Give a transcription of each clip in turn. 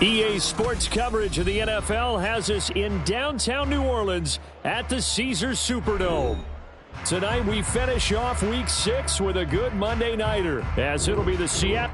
EA Sports coverage of the NFL has us in downtown New Orleans at the Caesars Superdome. Tonight we finish off Week 6 with a good Monday nighter, as it'll be the Seattle.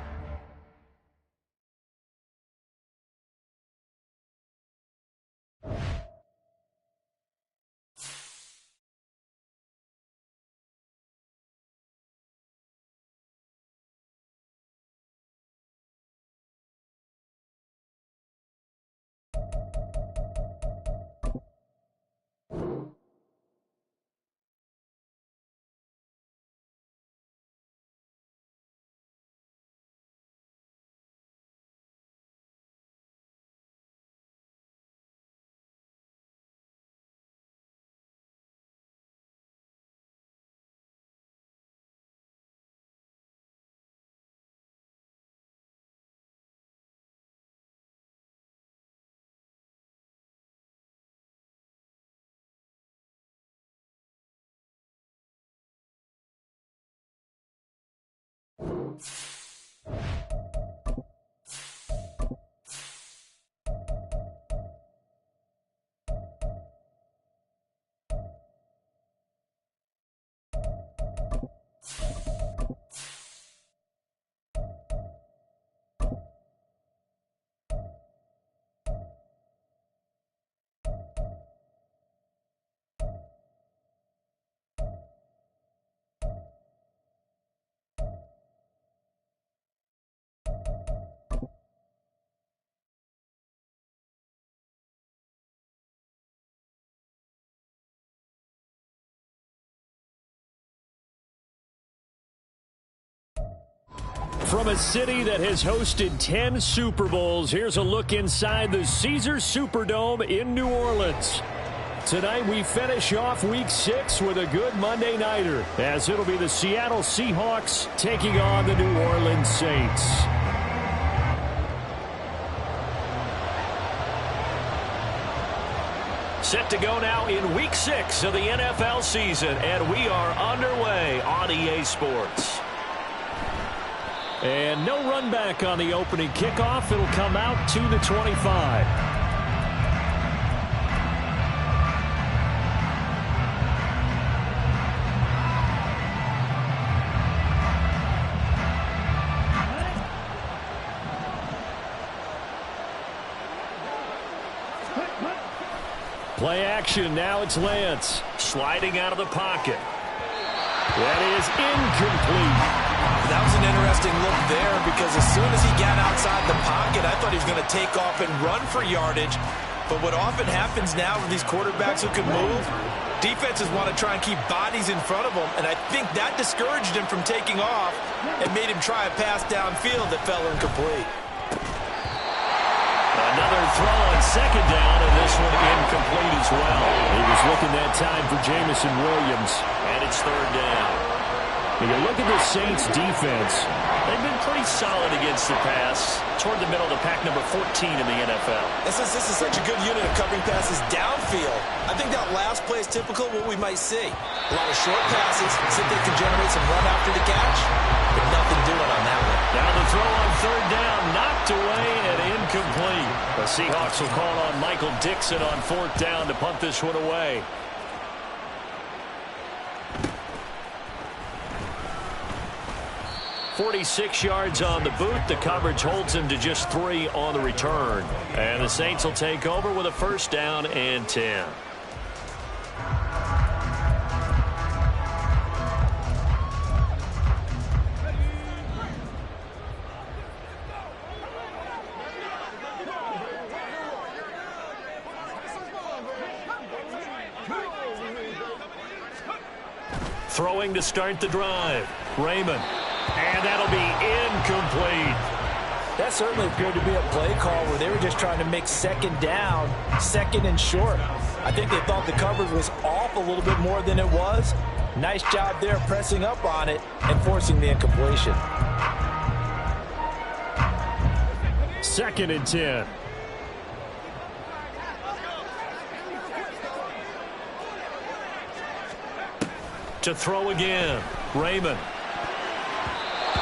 From a city that has hosted 10 Super Bowls, here's a look inside the Caesars Superdome in New Orleans. Tonight we finish off Week 6 with a good Monday nighter, as it'll be the Seattle Seahawks taking on the New Orleans Saints. Set to go now in Week 6 of the NFL season, and we are underway on EA Sports. And no run back on the opening kickoff. It'll come out to the 25. Play action. Now it's Lance sliding out of the pocket. That is incomplete. That was an interesting look there, because as soon as he got outside the pocket, I thought he was going to take off and run for yardage. But what often happens now with these quarterbacks who can move, defenses want to try and keep bodies in front of them, and I think that discouraged him from taking off and made him try a pass downfield that fell incomplete. Another throw on second down, and this one incomplete as well. He was looking that time for Jamison Williams, and it's third down. When you look at the Saints' defense, they've been pretty solid against the pass, toward the middle of the pack, number 14 in the NFL. This is such a good unit of covering passes downfield. I think that last play is typical of what we might see. A lot of short passes, see if they can generate some run after the catch, but nothing doing on that one. Now the throw on third down, knocked away and incomplete. The Seahawks will call on Michael Dixon on fourth down to punt this one away. 46 yards on the boot. The coverage holds him to just 3 on the return. And the Saints will take over with a first down and 10. Throwing to start the drive. Raymond. And that'll be incomplete. That certainly appeared to be a play call where they were just trying to make second down, second and short. I think they thought the coverage was off a little bit more than it was. Nice job there pressing up on it and forcing the incompletion. Second and 10. To throw again. Raymond.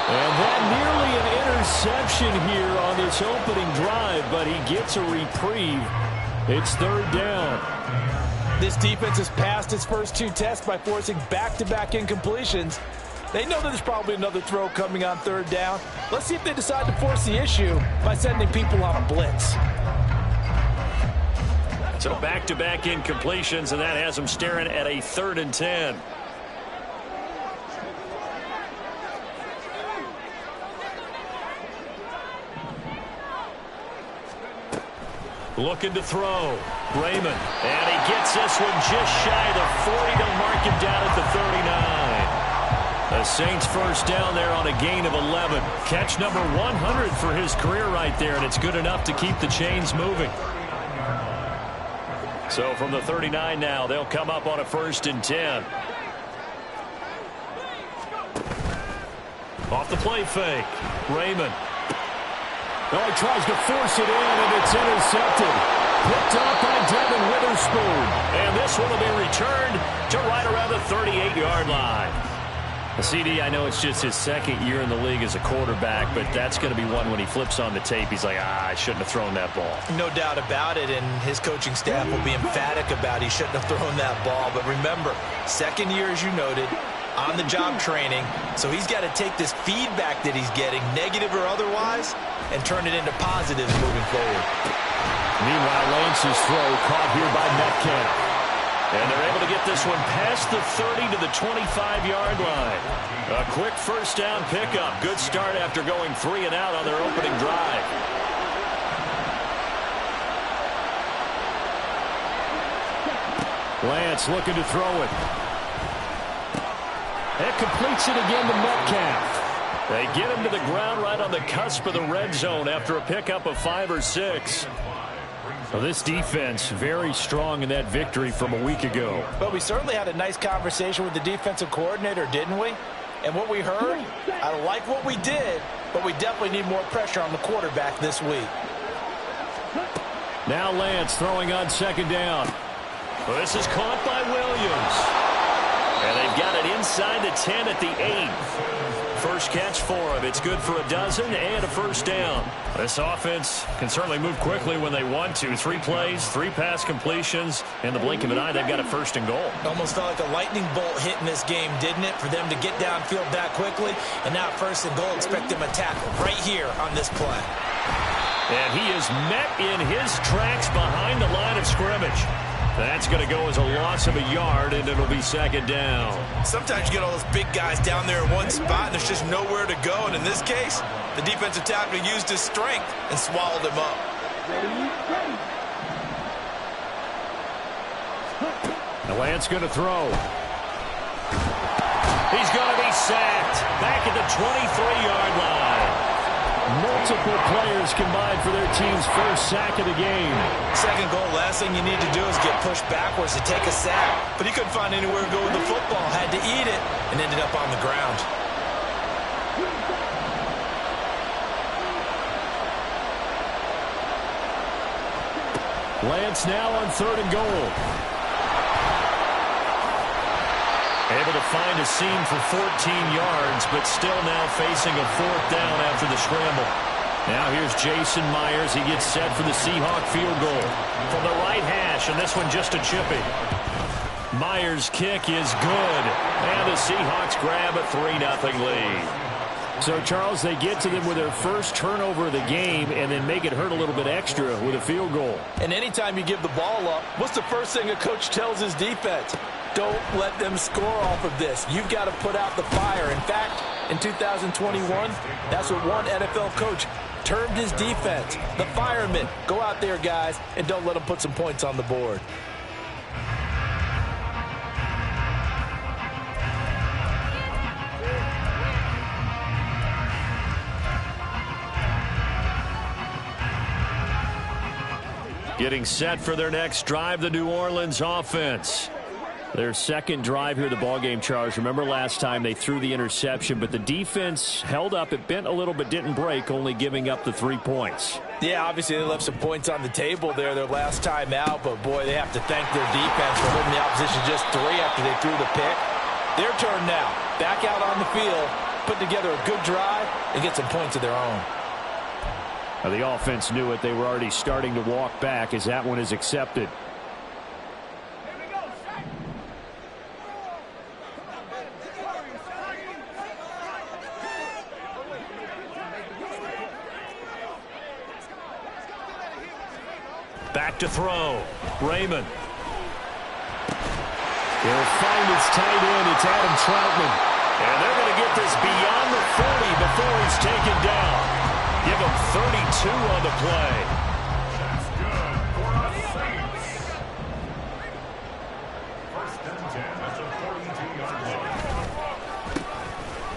And that nearly an interception here on this opening drive, but he gets a reprieve. It's third down. This defense has passed its first 2 tests by forcing back-to-back incompletions. They know that there's probably another throw coming on third down. Let's see if they decide to force the issue by sending people on a blitz. So back-to-back incompletions, and that has them staring at a 3rd and 10. Looking to throw. Raymond. And he gets this one just shy of the 40 to mark him down at the 39. The Saints first down there on a gain of 11. Catch number 100 for his career right there, and it's good enough to keep the chains moving. So from the 39 now, they'll come up on a 1st and 10. Off the play fake. Raymond. Oh, he tries to force it in, and it's intercepted. Picked up by Devin Witherspoon. And this one will be returned to right around the 38-yard line. CD, I know it's just his 2nd year in the league as a quarterback, but that's going to be one when he flips on the tape. He's like, I shouldn't have thrown that ball. No doubt about it, and his coaching staff will be emphatic about he shouldn't have thrown that ball. But remember, 2nd year, as you noted, on-the-job training, so he's got to take this feedback that he's getting, negative or otherwise, and turn it into positives moving forward. Meanwhile, Lance's throw caught here by Metcalf. And they're able to get this one past the 30 to the 25-yard line. A quick first down pickup. Good start after going 3 and out on their opening drive. Lance looking to throw it. That completes it again to Metcalf. They get him to the ground right on the cusp of the red zone after a pickup of 5 or 6. Well, this defense very strong in that victory from a week ago. But we certainly had a nice conversation with the defensive coordinator, didn't we? And what we heard, I like what we did, but we definitely need more pressure on the quarterback this week. Now Lance throwing on 2nd down. Well, this is caught by Williams. And they've got it inside the 10 at the 8. First catch for him. It's good for a dozen and a first down. This offense can certainly move quickly when they want to. 3 plays, 3 pass completions. In the blink of an eye, they've got a 1st and goal. Almost felt like a lightning bolt hit in this game, didn't it? For them to get downfield that quickly. And now 1st and goal, expect them to tackle right here on this play. And he is met in his tracks behind the line of scrimmage. That's going to go as a loss of a yard, and it'll be 2nd down. Sometimes you get all those big guys down there in one spot, and there's just nowhere to go. And in this case, the defensive tackle used his strength and swallowed him up. Now Lance going to throw. He's going to be sacked back at the 23-yard line. Multiple players combined for their team's first sack of the game. 2nd goal, last thing you need to do is get pushed backwards to take a sack. But he couldn't find anywhere to go with the football, had to eat it, and ended up on the ground. Lance now on 3rd and goal. Able to find a seam for 14 yards, but still now facing a 4th down after the scramble. Now here's Jason Myers. He gets set for the Seahawk field goal from the right hash, and this one just a chippy. Myers' kick is good, and the Seahawks grab a 3-0 lead. So, Charles, they get to them with their first turnover of the game and then make it hurt a little bit extra with a field goal. And anytime you give the ball up, what's the first thing a coach tells his defense? Don't let them score off of this. You've got to put out the fire. In fact, in 2021, that's what one NFL coach termed his defense. The firemen. Go out there, guys, and don't let them put some points on the board. Getting set for their next drive, the New Orleans offense. Their 2nd drive here of the ballgame, Charles. Remember last time they threw the interception, but the defense held up. It bent a little but didn't break, only giving up the 3 points. Yeah, obviously they left some points on the table there their last time out, but boy, they have to thank their defense for holding the opposition just 3 after they threw the pick. Their turn now. Back out on the field put together a good drive and get some points of their own. Now, the offense knew it. They were already starting to walk back as that one is accepted. Back to throw. Raymond. He'll find his tight end. It's Adam Troutman. And they're going to get this beyond the 40 before he's taken down. Give him 32 on the play. That's good for a Saints. First and 10 at the 42-yard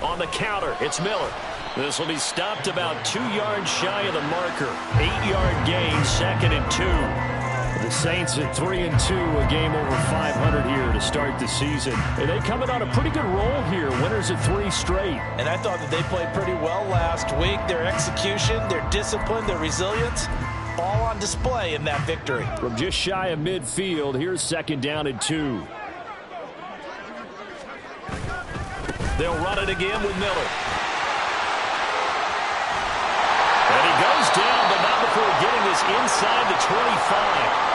line. On the counter, it's Miller. This will be stopped about 2 yards shy of the marker. 8-yard gain, 2nd and 2. The Saints at 3-2, a game over 500 here to start the season. And they coming on a pretty good roll here. Winners of 3 straight. And I thought that they played pretty well last week. Their execution, their discipline, their resilience, all on display in that victory. From just shy of midfield, here's 2nd down and 2. They'll run it again with Miller. And he goes down, but not before getting this inside the 25.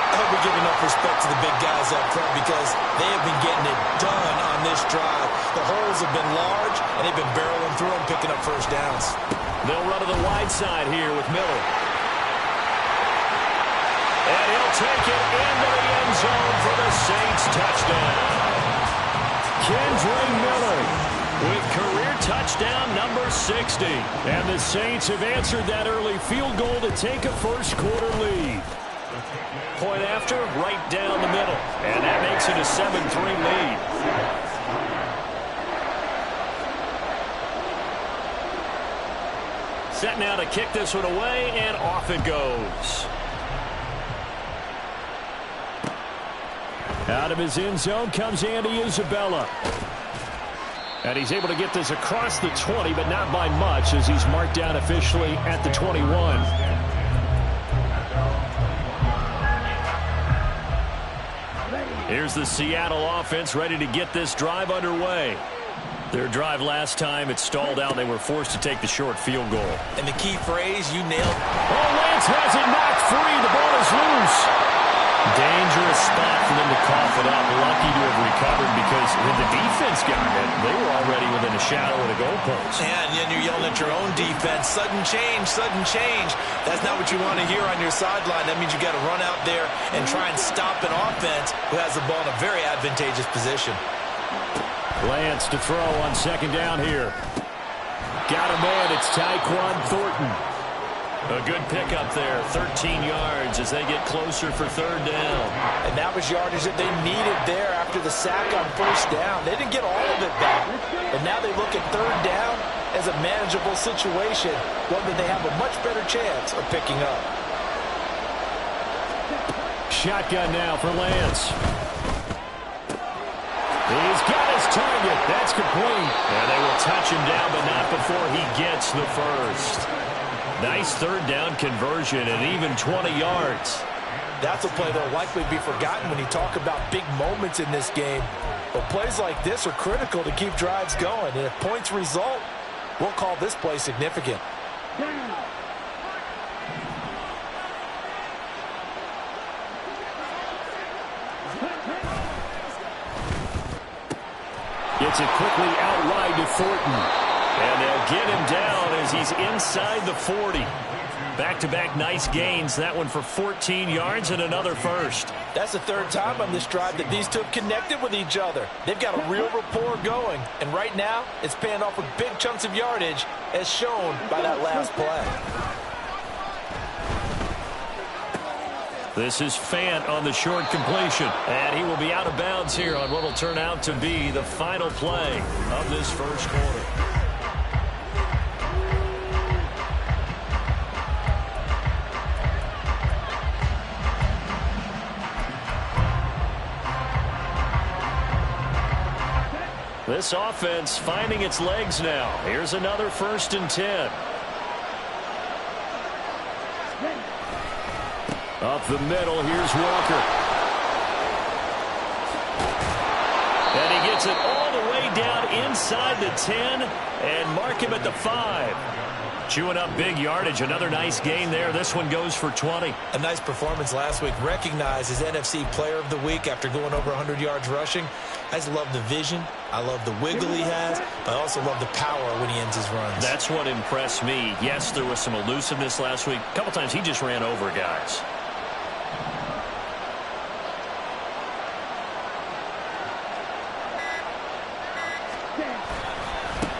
I hope we give enough respect to the big guys up front because they have been getting it done on this drive. The holes have been large, and they've been barreling through them, picking up first downs. They'll run to the wide side here with Miller. And he'll take it into the end zone for the Saints touchdown. Kendre Miller with career touchdown number 60. And the Saints have answered that early field goal to take a first-quarter lead. Point after, right down the middle. And that makes it a 7-3 lead. Set now to kick this one away, and off it goes. Out of his end zone comes Andy Isabella. And he's able to get this across the 20, but not by much as he's marked down officially at the 21. Here's the Seattle offense ready to get this drive underway. Their drive last time, it stalled out. They were forced to take the short field goal. And the key phrase, you nailed it. Oh, Lance has it knocked free. The ball is loose. Dangerous spot for them to cough it up. Lucky to have recovered because when the defense got it, they were already within a shadow of the goalpost. And then you're yelling at your own defense. Sudden change, sudden change. That's not what you want to hear on your sideline. That means you got to run out there and try and stop an offense who has the ball in a very advantageous position. Lance to throw on 2nd down here. Got a man. It's Tyquan Thornton. A good pickup there, 13 yards as they get closer for 3rd down. And that was yardage that they needed there after the sack on 1st down. They didn't get all of it back, but now they look at 3rd down as a manageable situation, one that they have a much better chance of picking up. Shotgun now for Lance. He's got his target. That's complete. And they will touch him down, but not before he gets the first. Nice 3rd down conversion and even 20 yards. That's a play that will likely be forgotten when you talk about big moments in this game. But plays like this are critical to keep drives going. And if points result, we'll call this play significant. Gets it quickly out wide to Thornton. And they'll get him down as he's inside the 40. Back-to-back nice gains. That one for 14 yards and another first. That's the 3rd time on this drive that these two have connected with each other. They've got a real rapport going. And right now, it's paying off with big chunks of yardage as shown by that last play. This is Fant on the short completion. And he will be out of bounds here on what will turn out to be the final play of this first quarter. This offense finding its legs now. Here's another 1st and 10. Up the middle, here's Walker. And he gets it all the way down inside the 10 and mark him at the 5. Chewing up big yardage. Another nice gain there. This one goes for 20. A nice performance last week. Recognized as NFC Player of the Week after going over 100 yards rushing. I just love the vision. I love the wiggle he has. But I also love the power when he ends his runs. That's what impressed me. Yes, there was some elusiveness last week. A couple times he just ran over guys.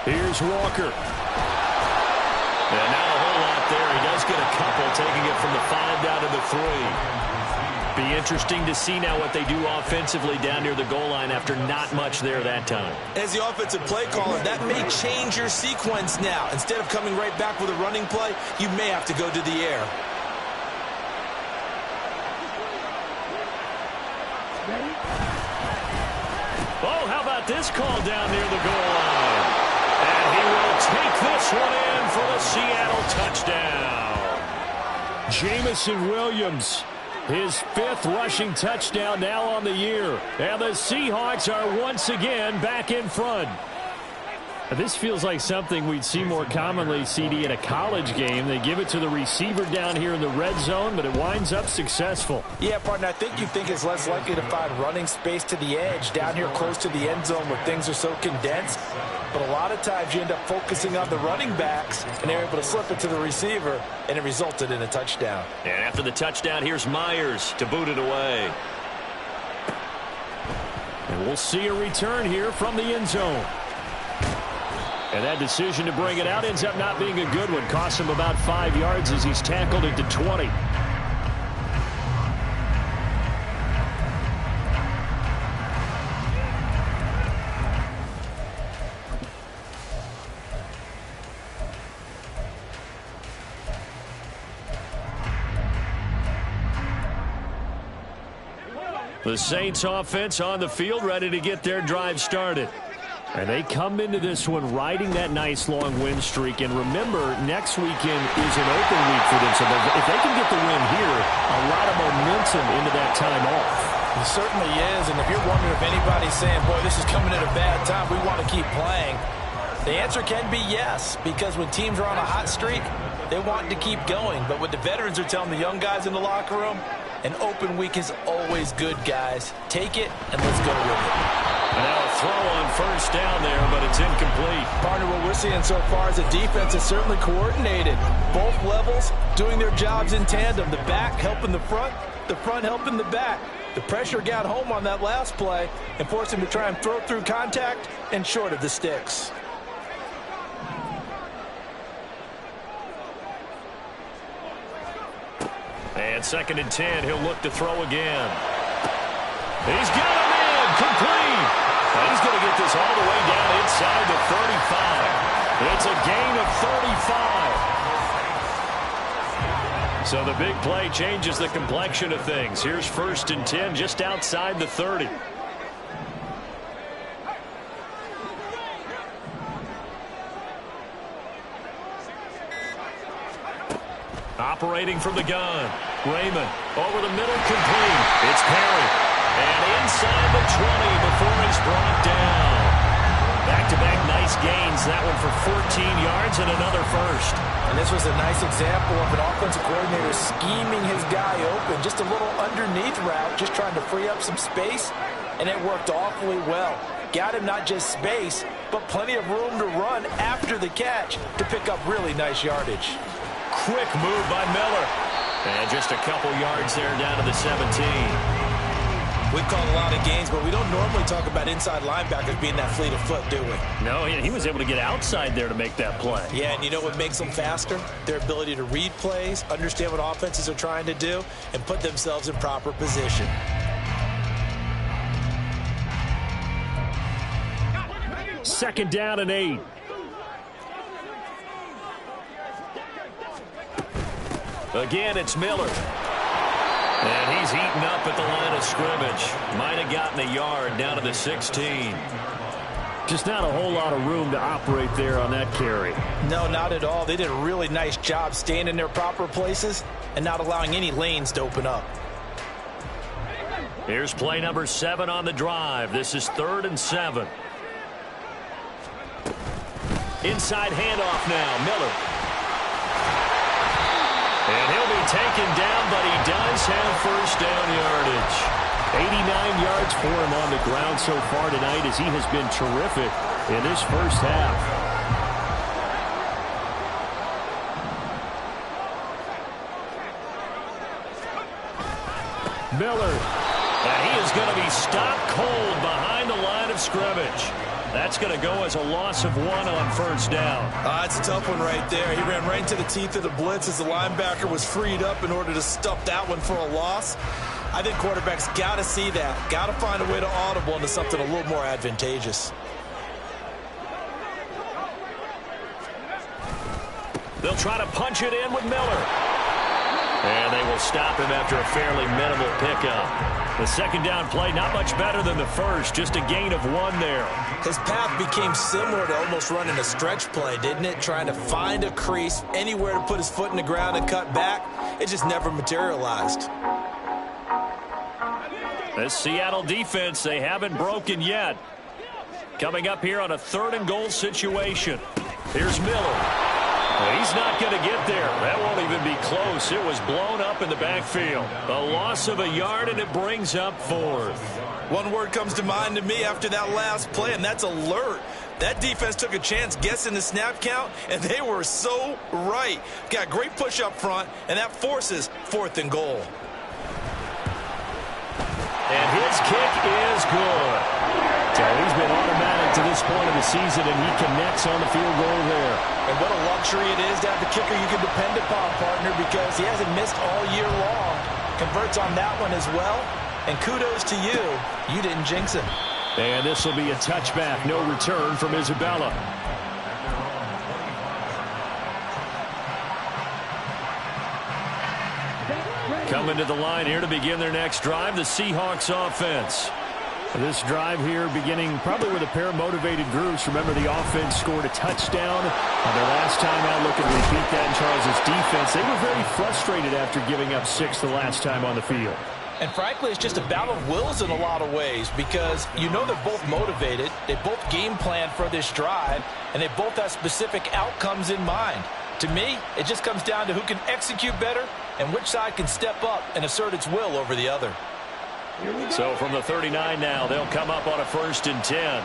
Here's Walker. And not a whole lot there. He does get a couple, taking it from the 5 down to the 3. Be interesting to see now what they do offensively down near the goal line after not much there that time. As the offensive play caller, that may change your sequence now. Instead of coming right back with a running play, you may have to go to the air. Oh, how about this call down near the goal line? And he will take this one in for the Seattle touchdown. Jamison Williams, his 5th rushing touchdown now on the year. And the Seahawks are once again back in front. This feels like something we'd see more commonly, CD, in a college game. They give it to the receiver down here in the red zone, but it winds up successful. Yeah, partner, I think you think it's less likely to find running space to the edge down here close to the end zone where things are so condensed. But a lot of times you end up focusing on the running backs, and they're able to slip it to the receiver, and it resulted in a touchdown. And after the touchdown, here's Myers to boot it away. And we'll see a return here from the end zone. And that decision to bring it out ends up not being a good one. Costs him about 5 yards as he's tackled at the 20. The Saints offense on the field, ready to get their drive started. And they come into this one riding that nice long win streak. And remember, next weekend is an open week for them. So if they can get the win here, a lot of momentum into that time off. It certainly is. And if you're wondering if anybody's saying, boy, this is coming at a bad time, we want to keep playing, the answer can be yes. Because when teams are on a hot streak, they want to keep going. But what the veterans are telling the young guys in the locker room, an open week is always good, guys. Take it, and let's go with it. And now a throw on first down there, but it's incomplete. Partner, what we're seeing so far is the defense is certainly coordinated. Both levels doing their jobs in tandem. The back helping the front helping the back. The pressure got home on that last play and forced him to try and throw through contact and short of the sticks. And 2nd and 10, he'll look to throw again. He's got him in, complete. And he's going to get this all the way down inside the 35. It's a gain of 35. So the big play changes the complexion of things. Here's 1st and 10 just outside the 30. Operating from the gun. Raymond over the middle, complete. It's Perry. And inside the 20 before he's brought down. Back-to-back nice gains. That one for 14 yards and another first. And this was a nice example of an offensive coordinator scheming his guy open. Just a little underneath route, just trying to free up some space. And it worked awfully well. Got him not just space, but plenty of room to run after the catch to pick up really nice yardage. Quick move by Miller. And just a couple yards there down to the 17. We've called a lot of games, but we don't normally talk about inside linebackers being that fleet of foot, do we? No, he was able to get outside there to make that play. Yeah, and you know what makes them faster? Their ability to read plays, understand what offenses are trying to do, and put themselves in proper position. Second down and 8. Again, it's Miller. And he's eaten up at the line of scrimmage. Might have gotten a yard down to the 16. Just not a whole lot of room to operate there on that carry. No, not at all. They did a really nice job staying in their proper places and not allowing any lanes to open up. Here's play number 7 on the drive. This is 3rd and 7. Inside handoff now, Miller. And he'll be taken down, but he does have first down yardage. 89 yards for him on the ground so far tonight as he has been terrific in this first half. Miller. And he is going to be stopped cold behind the line of scrimmage. That's going to go as a loss of 1 on first down. It's a tough one right there. He ran right into the teeth of the blitz as the linebacker was freed up in order to stuff that one for a loss. I think quarterbacks got to see that. Got to find a way to audible into something a little more advantageous. They'll try to punch it in with Miller. And they will stop him after a fairly minimal pickup. The second down play, not much better than the first, just a gain of 1 there. His path became similar to almost running a stretch play, didn't it? Trying to find a crease, anywhere to put his foot in the ground and cut back. It just never materialized. This Seattle defense, they haven't broken yet. Coming up here on a 3rd and goal situation. Here's Miller. Well, he's not going to get there. That won't even be close. It was blown up in the backfield. A loss of a yard, and it brings up 4th. One word comes to mind to me after that last play, and that's alert. That defense took a chance guessing the snap count, and they were so right. Got great push up front, and that forces 4th and goal. And his kick is good. So he's been automatic to this point of the season, and he connects on the field goal there. And what a luxury it is to have a kicker you can depend upon, partner, because he hasn't missed all year long. Converts on that one as well. And kudos to you. You didn't jinx him. And this will be a touchback. No return from Isabella. Coming to the line here to begin their next drive, the Seahawks offense. This drive here beginning probably with a pair of motivated groups. Remember, the offense scored a touchdown on their last time out. Looking to repeat that in Charles' defense. They were very frustrated after giving up 6 the last time on the field. And frankly, it's just a battle of wills in a lot of ways because you know they're both motivated. They both game plan for this drive, and they both have specific outcomes in mind. To me, it just comes down to who can execute better and which side can step up and assert its will over the other. So from the 39 now, they'll come up on a 1st and 10.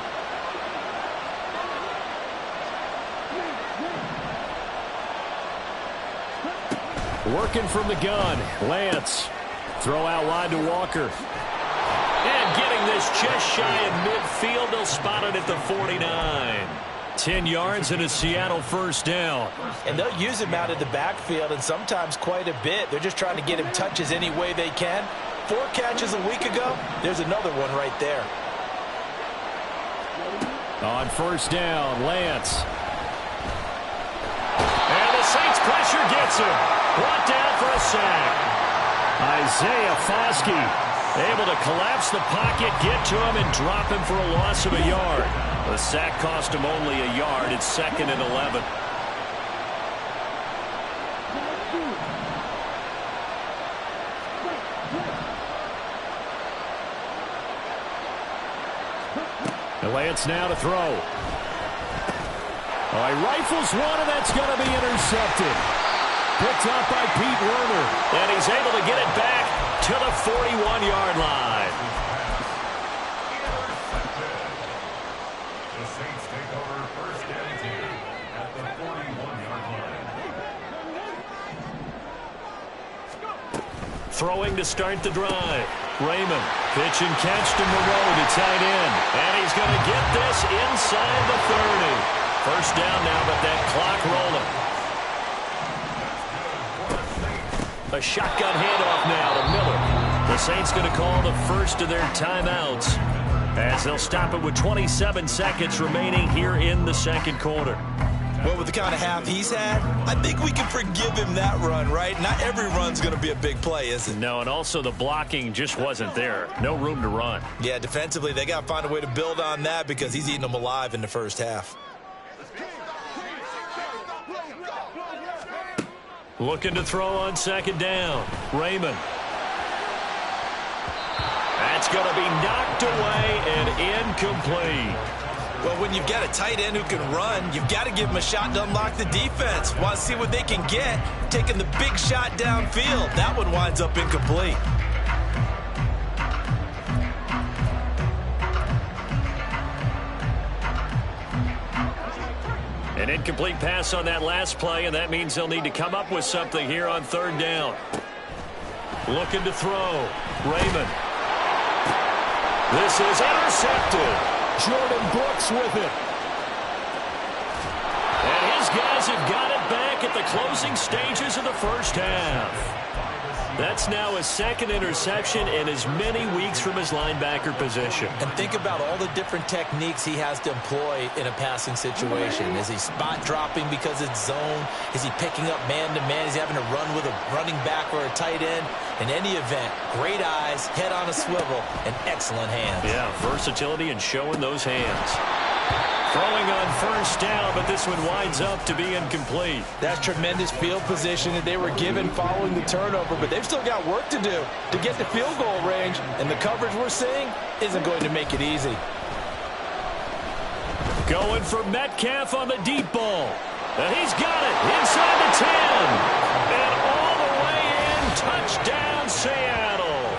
Working from the gun, Lance. Throw out wide to Walker. And getting this just shy of midfield, they'll spot it at the 49. 10 yards and a Seattle first down. And they'll use him out of the backfield, and sometimes quite a bit. They're just trying to get him touches any way they can. 4 catches a week ago, there's another one right there. On first down, Lance. And the Saints pressure gets him. Brought down for a sack. Isaiah Foskey able to collapse the pocket, get to him, and drop him for a loss of a yard. The sack cost him only a yard. It's 2nd and 11. Lance now to throw. All right, rifles one, and that's going to be intercepted. Picked up by Pete Werner. And he's able to get it back to the 41-yard line. The Saints take over 1st and 10 at the 41-yard line. Throwing to start the drive. Raymond, pitch and catch to Moreau to tight end. And he's going to get this inside the 30. First down now, but that clock rolling. A shotgun handoff now to Miller. The Saints going to call the first of their timeouts as they'll stop it with 27 seconds remaining here in the second quarter. Well, with the kind of half he's had, I think we can forgive him that run, right? Not every run's going to be a big play, is it? No, and also the blocking just wasn't there. No room to run. Yeah, defensively, they got to find a way to build on that because he's eating them alive in the first half. Looking to throw on second down. Raymond. It's going to be knocked away and incomplete. Well, when you've got a tight end who can run, you've got to give him a shot to unlock the defense. Want to see what they can get, taking the big shot downfield. That one winds up incomplete. An incomplete pass on that last play, and that means they'll need to come up with something here on third down. Looking to throw. Raymond. This is intercepted. Jordan Brooks with it. And his guys have got it back at the closing stages of the first half. That's now his second interception in as many weeks from his linebacker position. And think about all the different techniques he has to employ in a passing situation. Is he spot dropping because it's zone? Is he picking up man-to-man? Is he having to run with a running back or a tight end? In any event, great eyes, head on a swivel, and excellent hands. Yeah, versatility and showing those hands. Throwing on first down, but this one winds up to be incomplete. That's tremendous field position that they were given following the turnover, but they've still got work to do to get to field goal range, and the coverage we're seeing isn't going to make it easy. Going for Metcalf on the deep ball. And he's got it inside the 10. And all the way in, touchdown Seattle.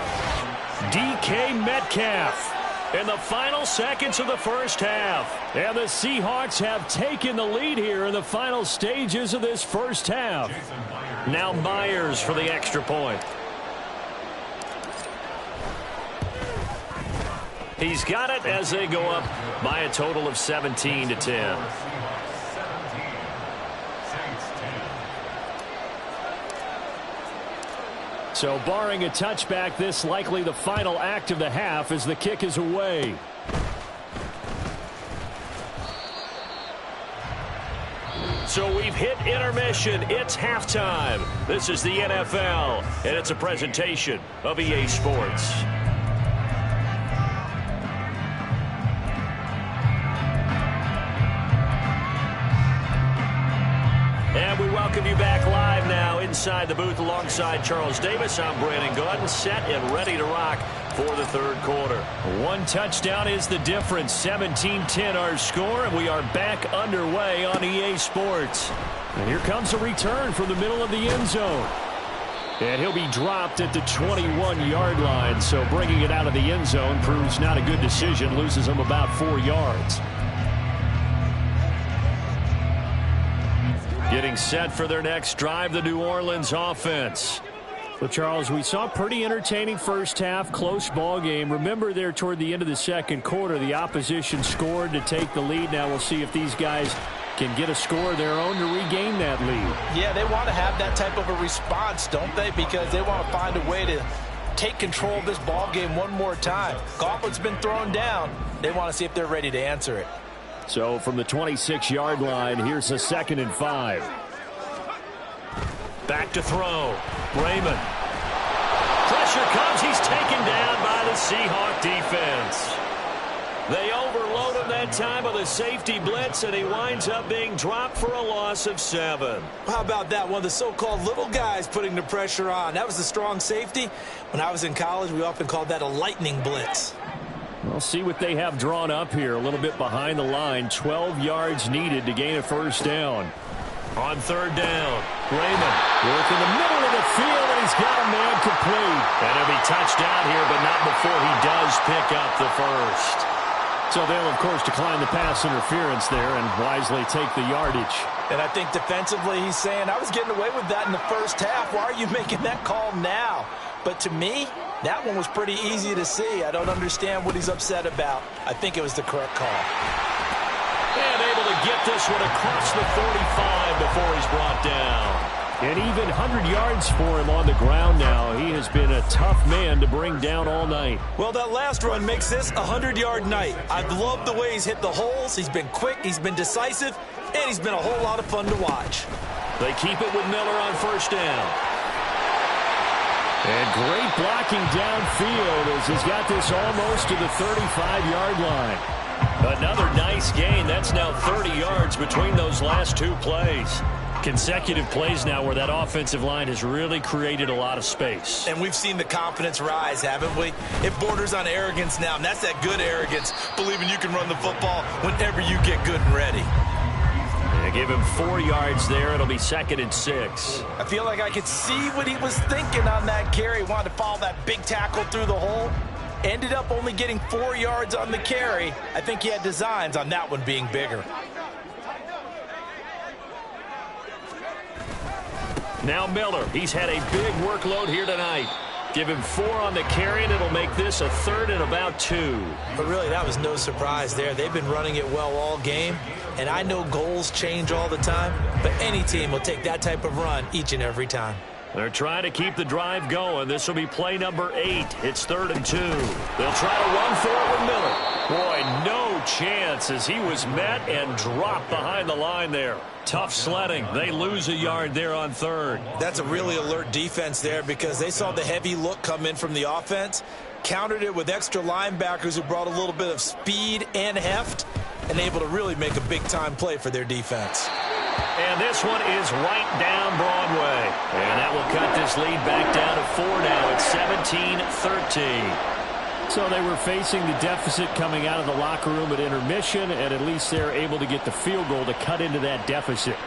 DK Metcalf. In the final seconds of the first half. And the Seahawks have taken the lead here in the final stages of this first half. Now Myers for the extra point. He's got it as they go up by a total of 17-10. So barring a touchback, this likely the final act of the half as the kick is away. So we've hit intermission. It's halftime. This is the NFL, and it's a presentation of EA Sports. And we welcome you back live now inside the booth alongside Charles Davis. I'm Brandon Gordon, set and ready to rock for the third quarter. One touchdown is the difference. 17-10 our score, and we are back underway on EA Sports. And here comes a return from the middle of the end zone. And he'll be dropped at the 21-yard line, so bringing it out of the end zone proves not a good decision. Loses him about 4 yards. Getting set for their next drive, the New Orleans offense. Well, Charles, we saw a pretty entertaining first half, close ball game. Remember there toward the end of the second quarter, the opposition scored to take the lead. Now we'll see if these guys can get a score of their own to regain that lead. Yeah, they want to have that type of a response, don't they? Because they want to find a way to take control of this ball game one more time. Gauntlet's been thrown down. They want to see if they're ready to answer it. So from the 26-yard line, here's a 2nd and 5. Back to throw. Raymond. Pressure comes. He's taken down by the Seahawk defense. They overload him that time with a safety blitz, and he winds up being dropped for a loss of 7. How about that? One of the so-called little guys putting the pressure on. That was the strong safety. When I was in college, we often called that a lightning blitz. We'll see what they have drawn up here. A little bit behind the line. 12 yards needed to gain a first down. On third down, Raymond working the middle of the field, and he's got a man complete. And he'll be touchdown here, but not before he does pick up the first. So they'll, of course, decline the pass interference there and wisely take the yardage. And I think defensively he's saying, I was getting away with that in the first half. Why are you making that call now? But to me, that one was pretty easy to see. I don't understand what he's upset about. I think it was the correct call. And able to get this one across the 45 before he's brought down. And even 100 yards for him on the ground now. He has been a tough man to bring down all night. Well, that last run makes this a 100-yard night. I've loved the way he's hit the holes. He's been quick, he's been decisive, and he's been a whole lot of fun to watch. They keep it with Miller on first down. And great blocking downfield as he's got this almost to the 35-yard line. Another nice gain. That's now 30 yards between those last two plays. Consecutive plays now where that offensive line has really created a lot of space. And we've seen the confidence rise, haven't we? It borders on arrogance now, and that's that good arrogance, believing you can run the football whenever you get good and ready. They give him 4 yards there. It'll be 2nd and 6. I feel like I could see what he was thinking on that carry. Wanted to follow that big tackle through the hole. Ended up only getting 4 yards on the carry. I think he had designs on that one being bigger. Now Miller, he's had a big workload here tonight. Give him 4 on the carry, and it'll make this a 3rd and about 2. But really, that was no surprise there. They've been running it well all game, and I know goals change all the time, but any team will take that type of run each and every time. They're trying to keep the drive going. This will be play number 8. It's 3rd and 2. They'll try to run for it with Miller. Boy, no chance as he was met and dropped behind the line there. Tough sledding. They lose a yard there on 3rd. That's a really alert defense there because they saw the heavy look come in from the offense, countered it with extra linebackers who brought a little bit of speed and heft, and able to really make a big-time play for their defense. And this one is right down Broadway. And that will cut this lead back down to 4 now. It's 17-13. So they were facing the deficit coming out of the locker room at intermission, and at least they're able to get the field goal to cut into that deficit.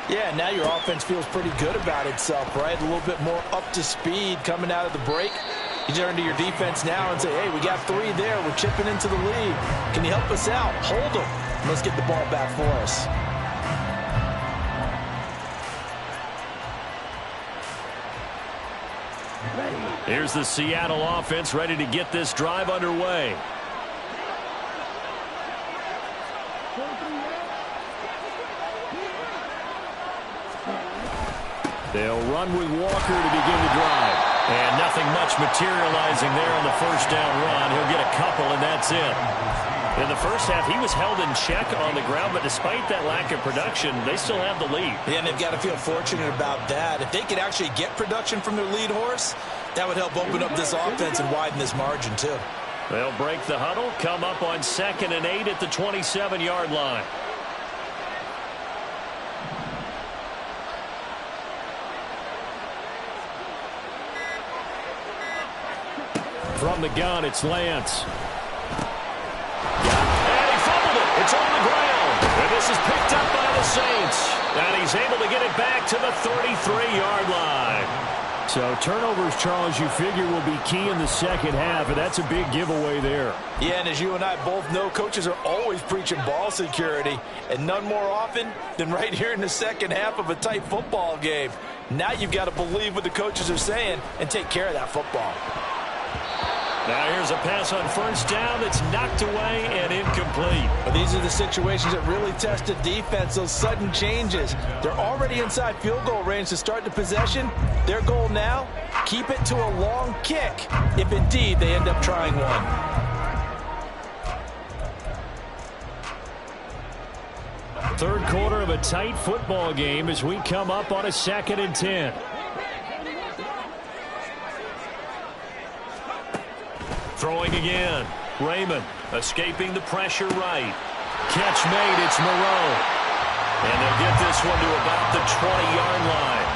Yeah, now your offense feels pretty good about itself, right? A little bit more up to speed coming out of the break. You turn to your defense now and say, hey, we got 3 there. We're chipping into the lead. Can you help us out? Hold them. Let's get the ball back for us. Here's the Seattle offense ready to get this drive underway. They'll run with Walker to begin the drive. And nothing much materializing there on the first down run. He'll get a couple, and that's it. In the first half, he was held in check on the ground, but despite that lack of production, they still have the lead. Yeah, and they've got to feel fortunate about that. If they could actually get production from their lead horse, that would help open up this offense and widen this margin, too. They'll break the huddle, come up on 2nd and 8 at the 27-yard line. From the gun, it's Lance. And he fumbled it. It's on the ground. And this is picked up by the Saints. And he's able to get it back to the 33-yard line. So turnovers, Charles, you figure will be key in the second half, and that's a big giveaway there. Yeah, and as you and I both know, coaches are always preaching ball security, and none more often than right here in the second half of a tight football game. Now you've got to believe what the coaches are saying and take care of that football. Now here's a pass on first down that's knocked away and incomplete. But these are the situations that really test the defense, those sudden changes. They're already inside field goal range to start the possession. Their goal now, keep it to a long kick, if indeed they end up trying one. Third quarter of a tight football game as we come up on a 2nd and 10. Throwing again. Raymond escaping the pressure right. Catch made. It's Moreau. And they'll get this one to about the 20-yard line.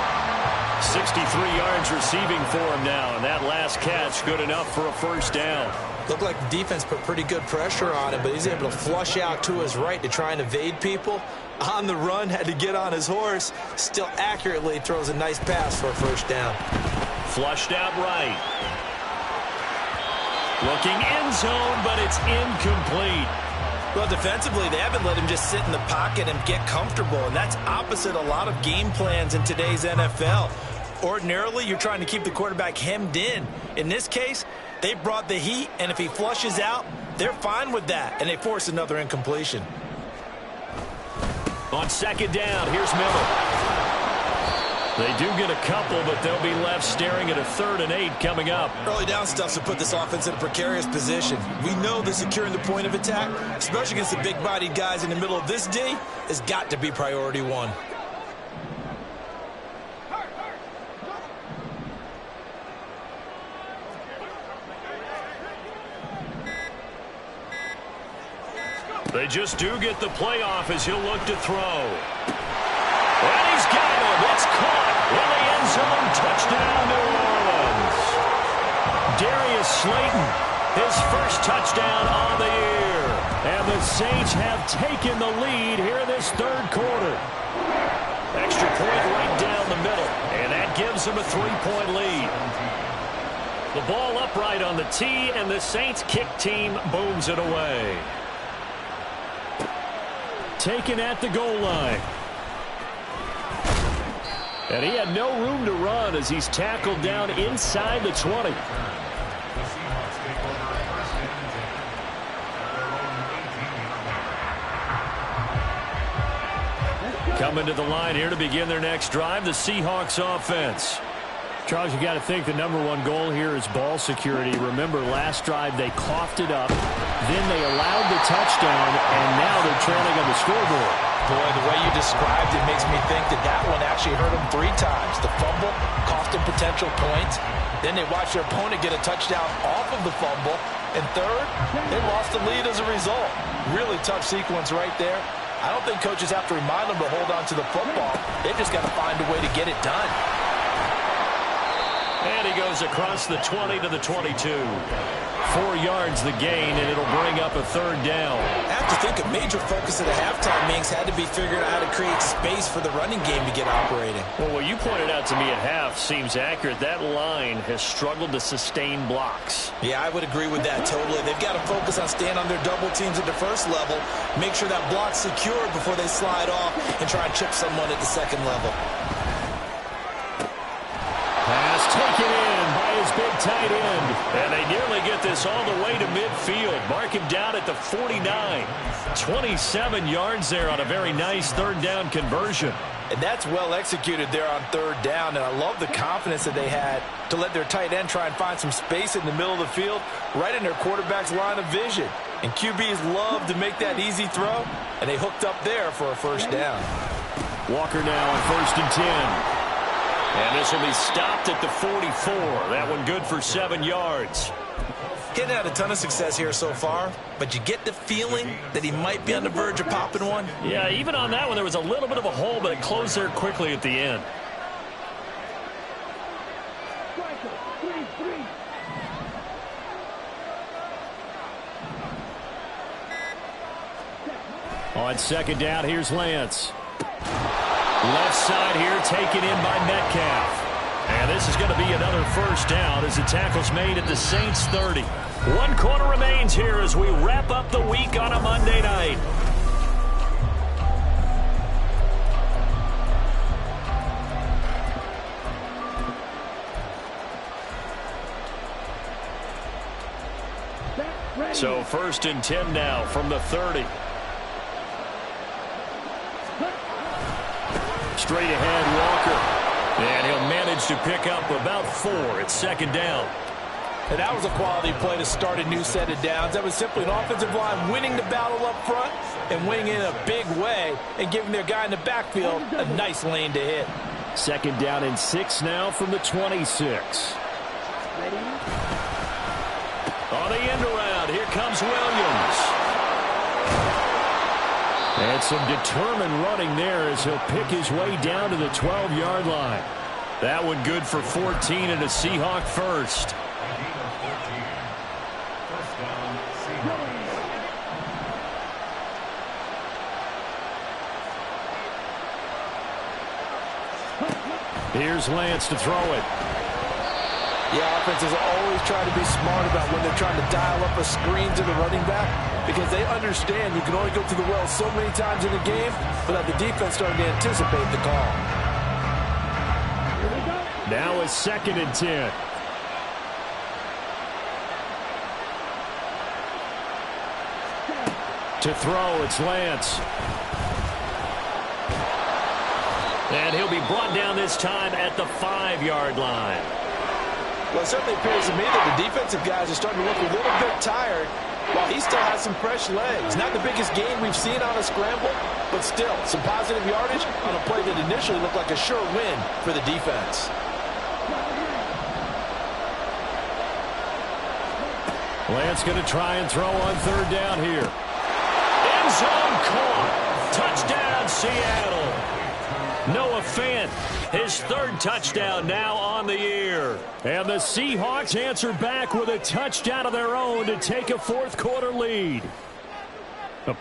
63 yards receiving for him now. And that last catch good enough for a first down. Looked like the defense put pretty good pressure on him, but he's able to flush out to his right to try and evade people. On the run, had to get on his horse. Still accurately throws a nice pass for a first down. Flushed out right. Looking end zone, but it's incomplete. Well, defensively, they haven't let him just sit in the pocket and get comfortable, and that's opposite a lot of game plans in today's NFL. Ordinarily, you're trying to keep the quarterback hemmed in. In this case, they brought the heat, and if he flushes out, they're fine with that, and they force another incompletion. On 2nd down, here's Miller. They do get a couple, but they'll be left staring at a 3rd and 8 coming up. Early down stuff to put this offense in a precarious position. We know that securing the point of attack, especially against the big-bodied guys in the middle of this D, has got to be priority 1. They just do get the playoff as he'll look to throw. And He's got him. It's caught in the end zone. Touchdown, New Orleans. Darius Slayton, his first touchdown on the year. And the Saints have taken the lead here in this third quarter. Extra point right down the middle, and that gives them a 3-point lead. The ball upright on the tee, and the Saints kick team booms it away. Taken at the goal line. And he had no room to run as he's tackled down inside the 20. The Seahawks take over first and 10 at their own 18-yard line. Coming to the line here to begin their next drive, the Seahawks offense. Charles, you got to think the #1 goal here is ball security. Remember, last drive they coughed it up, then they allowed the touchdown, and now they're trailing on the scoreboard. Boy, the way you described it makes me think that that one actually hurt them 3 times. The fumble cost them potential points. Then they watched their opponent get a touchdown off of the fumble. And third, they lost the lead as a result. Really tough sequence right there. I don't think coaches have to remind them to hold on to the football. They've just got to find a way to get it done. And he goes across the 20 to the 22. 4 yards the gain, and it'll bring up a third down. I have to think a major focus of the halftime Minks had to be figuring out how to create space for the running game to get operating. Well, what you pointed out to me at half seems accurate. That line has struggled to sustain blocks. Yeah, I would agree with that totally. They've got to focus on staying on their double teams at the first level, make sure that block's secured before they slide off and try and chip someone at the second level. Pass taken in by his big tight end. And they nearly get this all the way to midfield. Mark him down at the 49. 27 yards there on a very nice third down conversion. And that's well executed there on third down. And I love the confidence that they had to let their tight end try and find some space in the middle of the field, right in their quarterback's line of vision. And QBs love to make that easy throw, and they hooked up there for a first down. Walker now on 1st and 10. And this will be stopped at the 44. That one good for 7 yards. He hasn't had a ton of success here so far, but you get the feeling that he might be on the verge of popping one. Yeah, even on that one, there was a little bit of a hole, but it closed there quickly at the end. On 2nd down, here's Lance. Left side here taken in by Metcalf. And this is going to be another first down as the tackle's made at the Saints 30. 1 quarter remains here as we wrap up the week on a Monday night. So 1st and 10 now from the 30. Straight ahead, Walker. And he'll manage to pick up about 4 at 2nd down. And that was a quality play to start a new set of downs. That was simply an offensive line winning the battle up front and winning in a big way and giving their guy in the backfield a nice lane to hit. 2nd down and 6 now from the 26. On the end around, here comes Williams. And some determined running there as he'll pick his way down to the 12-yard line. That one good for 14 and a Seahawk first. Here's Lance to throw it. Yeah, offenses always try to be smart about when they're trying to dial up a screen to the running back because they understand you can only go to the well so many times in the game without the defense starting to anticipate the call. Now it's 2nd and 10. To throw, it's Lance. And he'll be brought down this time at the 5-yard line. Well, it certainly appears to me that the defensive guys are starting to look a little bit tired while he still has some fresh legs. Not the biggest gain we've seen on a scramble, but still some positive yardage on a play that initially looked like a sure win for the defense. Lance going to try and throw on 3rd down here. End zone caught. Touchdown, Seattle. Noah Fant, his third touchdown now on the year. And the Seahawks answer back with a touchdown of their own to take a fourth-quarter lead.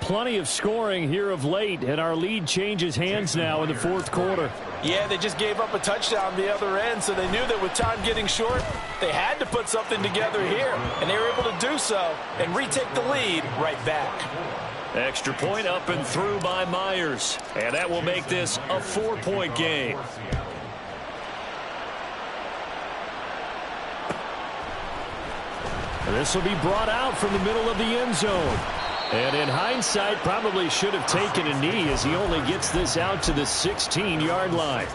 Plenty of scoring here of late, and our lead changes hands now in the fourth quarter. Yeah, they just gave up a touchdown the other end, so they knew that with time getting short, they had to put something together here, and they were able to do so and retake the lead right back. Extra point up and through by Myers, and that will make this a 4-point game. This will be brought out from the middle of the end zone. And in hindsight, probably should have taken a knee as he only gets this out to the 16-yard line.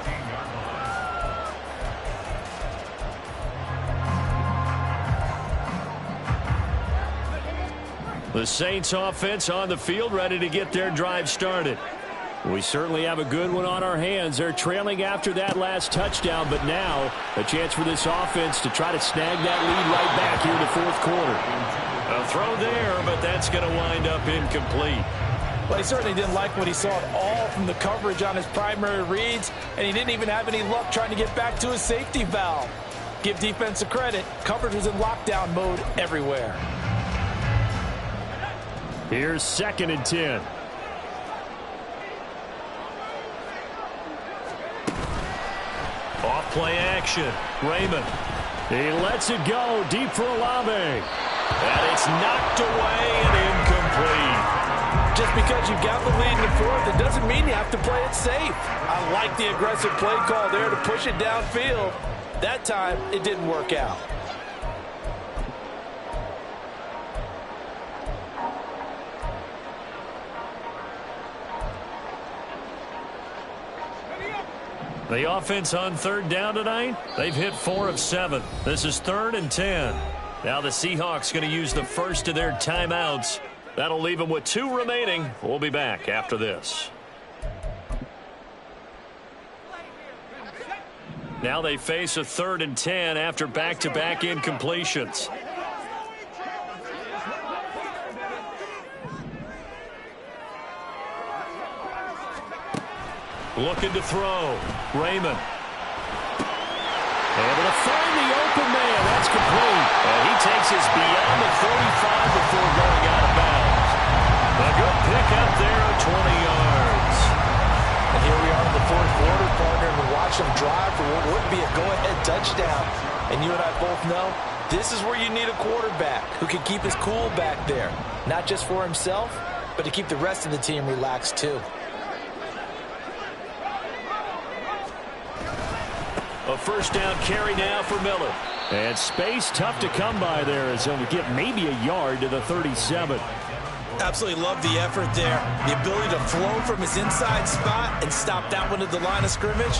The Saints offense on the field, ready to get their drive started. We certainly have a good one on our hands. They're trailing after that last touchdown, but now a chance for this offense to try to snag that lead right back here in the fourth quarter. A throw there, but that's going to wind up incomplete. Well, he certainly didn't like what he saw at all from the coverage on his primary reads, and he didn't even have any luck trying to get back to his safety valve. Give defense a credit. Coverage was in lockdown mode everywhere. Here's 2nd and 10. Off play action. Raymond. He lets it go deep for Olave. And it's knocked away and incomplete. Just because you've got the lead in the fourth, it doesn't mean you have to play it safe. I like the aggressive play call there to push it downfield. That time, it didn't work out. The offense on 3rd down tonight, they've hit 4 of 7. This is 3rd and 10. Now the Seahawks going to use the first of their timeouts. That'll leave them with 2 remaining. We'll be back after this. Now they face a 3rd and 10 after back-to-back incompletions. Looking to throw. Raymond. Able to find the open man. That's complete. And he takes us beyond the 35 before going out of bounds. A good pick up there of 20 yards. And here we are in the fourth quarter, partner, and we watch them drive for what would be a go-ahead touchdown. And you and I both know this is where you need a quarterback who can keep his cool back there. Not just for himself, but to keep the rest of the team relaxed too. A first down carry now for Miller. And space tough to come by there as he'll get maybe a yard to the 37. Absolutely love the effort there. The ability to flow from his inside spot and stop that one at the line of scrimmage.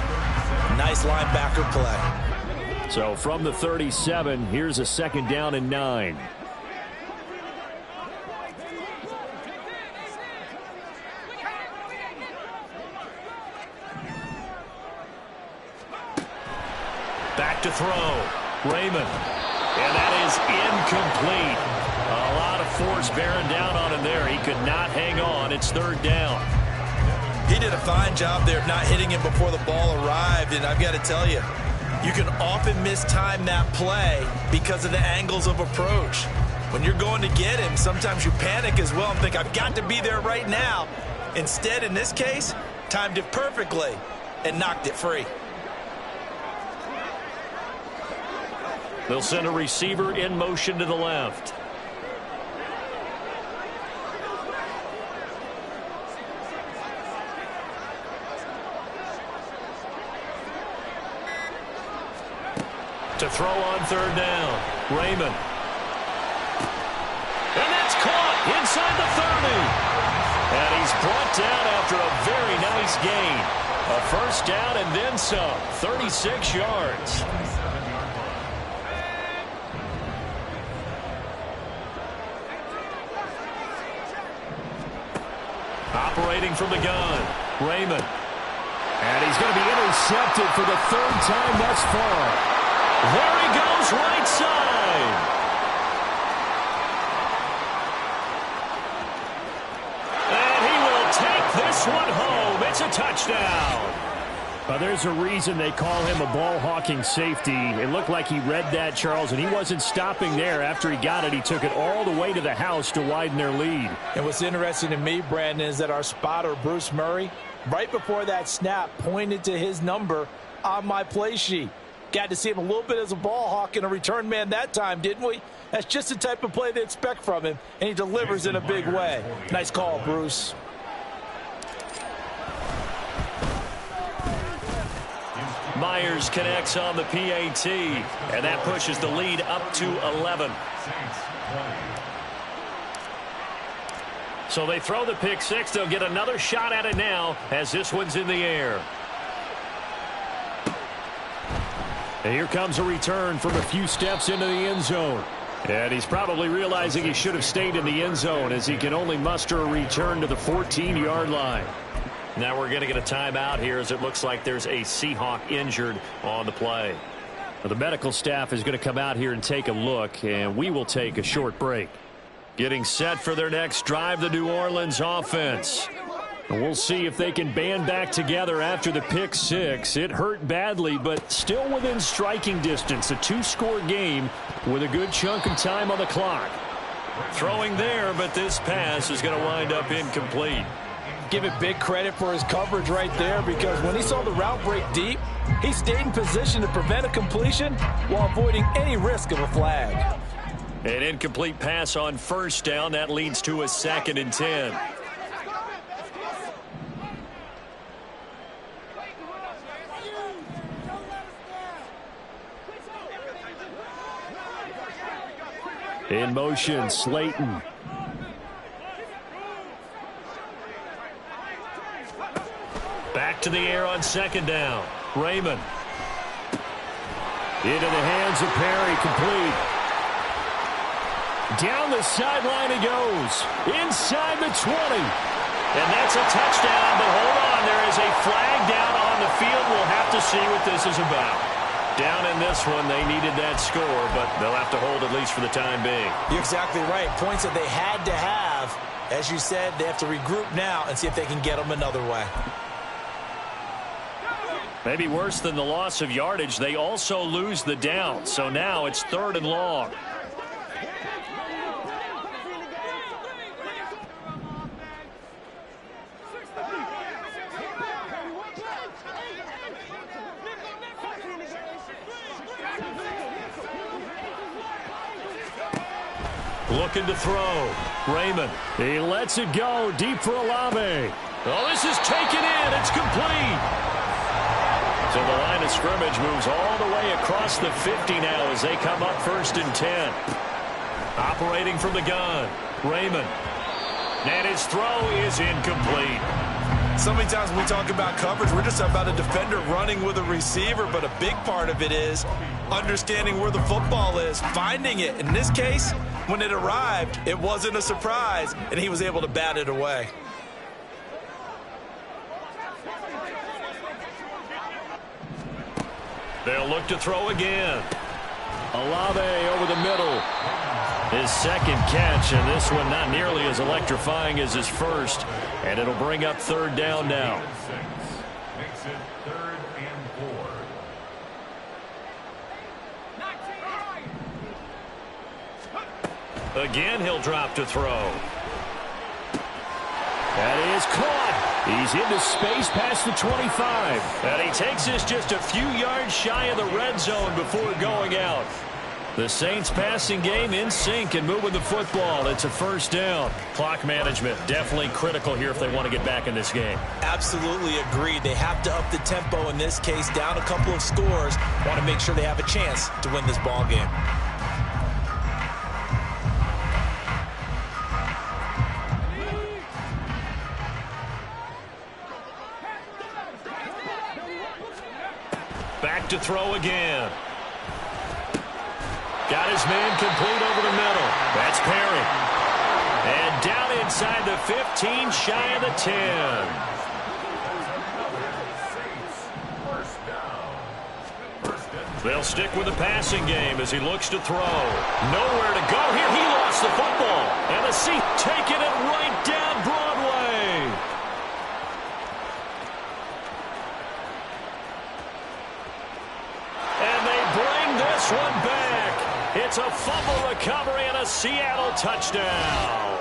Nice linebacker play. So from the 37, here's a 2nd down and 9. Back to throw. Raymond. And that is incomplete. A lot of force bearing down on him there. He could not hang on. It's 3rd down. He did a fine job there of not hitting him before the ball arrived. And I've got to tell you, you can often mistime that play because of the angles of approach. When you're going to get him, sometimes you panic as well and think, I've got to be there right now. Instead, in this case, timed it perfectly and knocked it free. They'll send a receiver in motion to the left. To throw on 3rd down. Raymond. And that's caught inside the 30. And he's brought down after a very nice gain. A first down and then some. 36 yards. Operating from the gun, Raymond. And he's going to be intercepted for the 3rd time thus far. There he goes, right side. And he will take this one home. It's a touchdown. Well, there's a reason they call him a ball-hawking safety. It looked like he read that, Charles, and he wasn't stopping there. After he got it, he took it all the way to the house to widen their lead. And what's interesting to me, Brandon, is that our spotter, Bruce Murray, right before that snap, pointed to his number on my play sheet. Got to see him a little bit as a ball hawk and a return man that time, didn't we? That's just the type of play they expect from him, and he delivers in a big way. Nice call, Bruce. Myers connects on the PAT, and that pushes the lead up to 11. So they throw the pick six. They'll get another shot at it now as this one's in the air. And here comes a return from a few steps into the end zone. And he's probably realizing he should have stayed in the end zone as he can only muster a return to the 14-yard line. Now we're going to get a timeout here as it looks like there's a Seahawk injured on the play. Well, the medical staff is going to come out here and take a look, and we will take a short break. Getting set for their next drive, the New Orleans offense. And we'll see if they can band back together after the pick six. It hurt badly, but still within striking distance. A two-score game with a good chunk of time on the clock. Throwing there, but this pass is going to wind up incomplete. Give it big credit for his coverage right there, because when he saw the route break deep, he stayed in position to prevent a completion while avoiding any risk of a flag. An incomplete pass on first down. That leads to a 2nd and 10. In motion, Slayton. Back to the air on 2nd down. Raymond. Into the hands of Perry, complete. Down the sideline he goes. Inside the 20. And that's a touchdown, but hold on. There is a flag down on the field. We'll have to see what this is about. Down in this one, they needed that score, but they'll have to hold at least for the time being. You're exactly right. Points that they had to have. As you said, they have to regroup now and see if they can get them another way. Maybe worse than the loss of yardage, they also lose the down. So now it's 3rd and long. Looking to throw. Raymond. He lets it go deep for Olave. Oh, this is taken in. It's complete. So the line of scrimmage moves all the way across the 50 now as they come up 1st and 10. Operating from the gun. Raymond. And his throw is incomplete. So many times when we talk about coverage, we're just about a defender running with a receiver, but a big part of it is understanding where the football is, finding it. In this case, when it arrived, it wasn't a surprise, and he was able to bat it away. They'll look to throw again. Olave over the middle. His 2nd catch, and this one not nearly as electrifying as his first. And it'll bring up 3rd down now. Makes it 3rd and 4. Again, he'll drop to throw. That is caught. He's into space past the 25. And he takes this just a few yards shy of the red zone before going out. The Saints passing game in sync and moving the football. It's a 1st down. Clock management definitely critical here if they want to get back in this game. Absolutely agreed. They have to up the tempo in this case, down a couple of scores. Want to make sure they have a chance to win this ball game. Back to throw again. Got his man complete over the middle. That's Perry. And down inside the 15, shy of the 10. They'll stick with the passing game as he looks to throw. Nowhere to go here. He lost the football. And the Seahawks taking it right down Broadway. Seattle touchdown.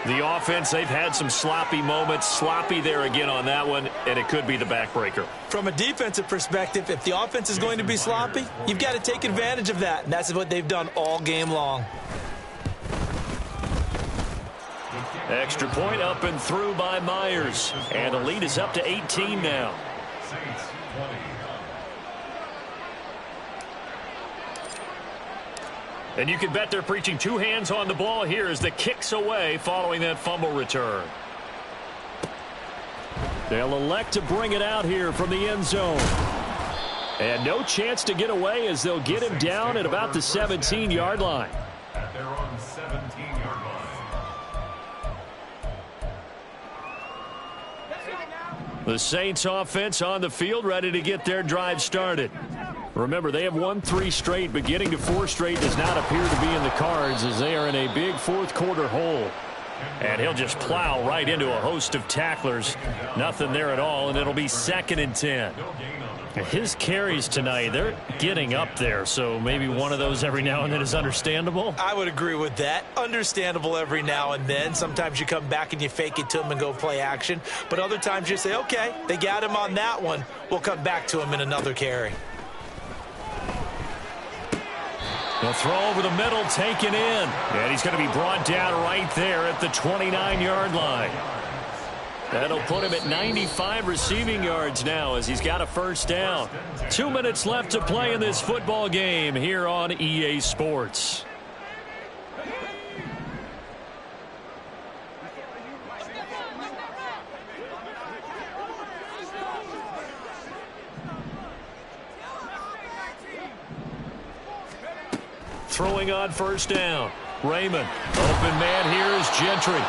The offense, they've had some sloppy moments. Sloppy there again on that one, and it could be the backbreaker. From a defensive perspective, if the offense is going to be sloppy, you've got to take advantage of that, and that's what they've done all game long. Extra point up and through by Myers. And the lead is up to 18 now. Saints 20. And you can bet they're preaching two hands on the ball here as the kick's away following that fumble return. They'll elect to bring it out here from the end zone. And no chance to get away as they'll get him down at about the 17-yard line. At their own 17-yard line. The Saints offense on the field ready to get their drive started. Remember, they have won 3 straight, but getting to 4 straight does not appear to be in the cards as they are in a big fourth-quarter hole. And he'll just plow right into a host of tacklers. Nothing there at all, and it'll be 2nd and 10. His carries tonight, they're getting up there, so maybe one of those every now and then is understandable. I would agree with that. Understandable every now and then. Sometimes you come back and you fake it to him and go play action. But other times you say, okay, they got him on that one. We'll come back to him in another carry. They'll throw over the middle, taken in. And he's going to be brought down right there at the 29-yard line. That'll put him at 95 receiving yards now as he's got a first down. 2 minutes left to play in this football game here on EA Sports. Throwing on first down. Raymond. Open man here is Gentry.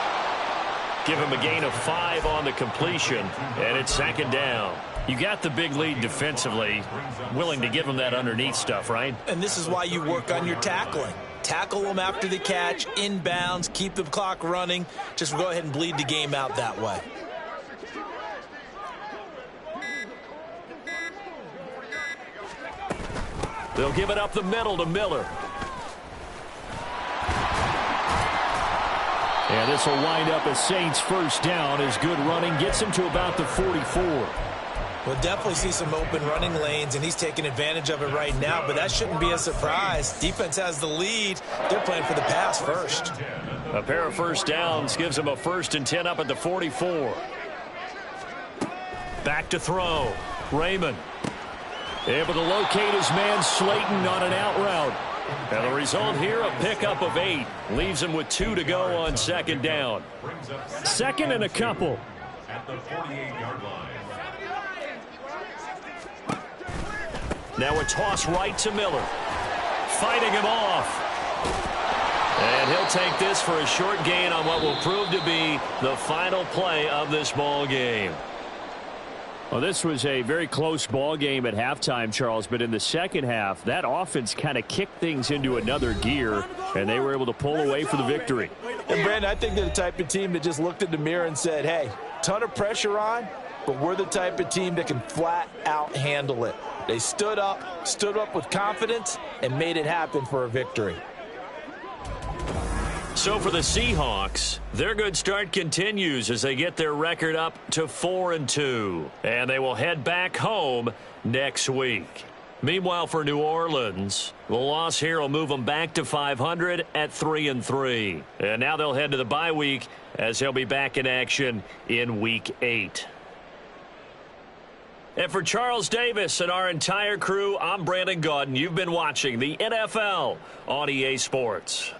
Give him a gain of 5 on the completion, and it's 2nd down. You got the big lead defensively. Willing to give him that underneath stuff, right? And this is why you work on your tackling. Tackle them after the catch, inbounds, keep the clock running. Just go ahead and bleed the game out that way. They'll give it up the middle to Miller. And this will wind up a Saints first down as good running gets him to about the 44. We'll definitely see some open running lanes, and he's taking advantage of it right now, but that shouldn't be a surprise. Defense has the lead. They're playing for the pass first. A pair of first downs gives him a 1st and 10 up at the 44. Back to throw. Raymond. Able to locate his man Slayton on an out route. And the result here, a pickup of 8. Leaves him with 2 to go on 2nd down. 2nd and a couple. At the 48-yard line. Now a toss right to Miller. Fighting him off. And he'll take this for a short gain on what will prove to be the final play of this ball game. Well, this was a very close ball game at halftime, Charles, but in the second half, that offense kind of kicked things into another gear, and they were able to pull away for the victory. And, Brandon, I think they're the type of team that just looked in the mirror and said, hey, ton of pressure on, but we're the type of team that can flat out handle it. They stood up with confidence, and made it happen for a victory. So for the Seahawks, their good start continues as they get their record up to 4-2. And they will head back home next week. Meanwhile, for New Orleans, the loss here will move them back to 500 at 3-3. And now they'll head to the bye week as they'll be back in action in Week 8. And for Charles Davis and our entire crew, I'm Brandon Gaudin. You've been watching the NFL on EA Sports.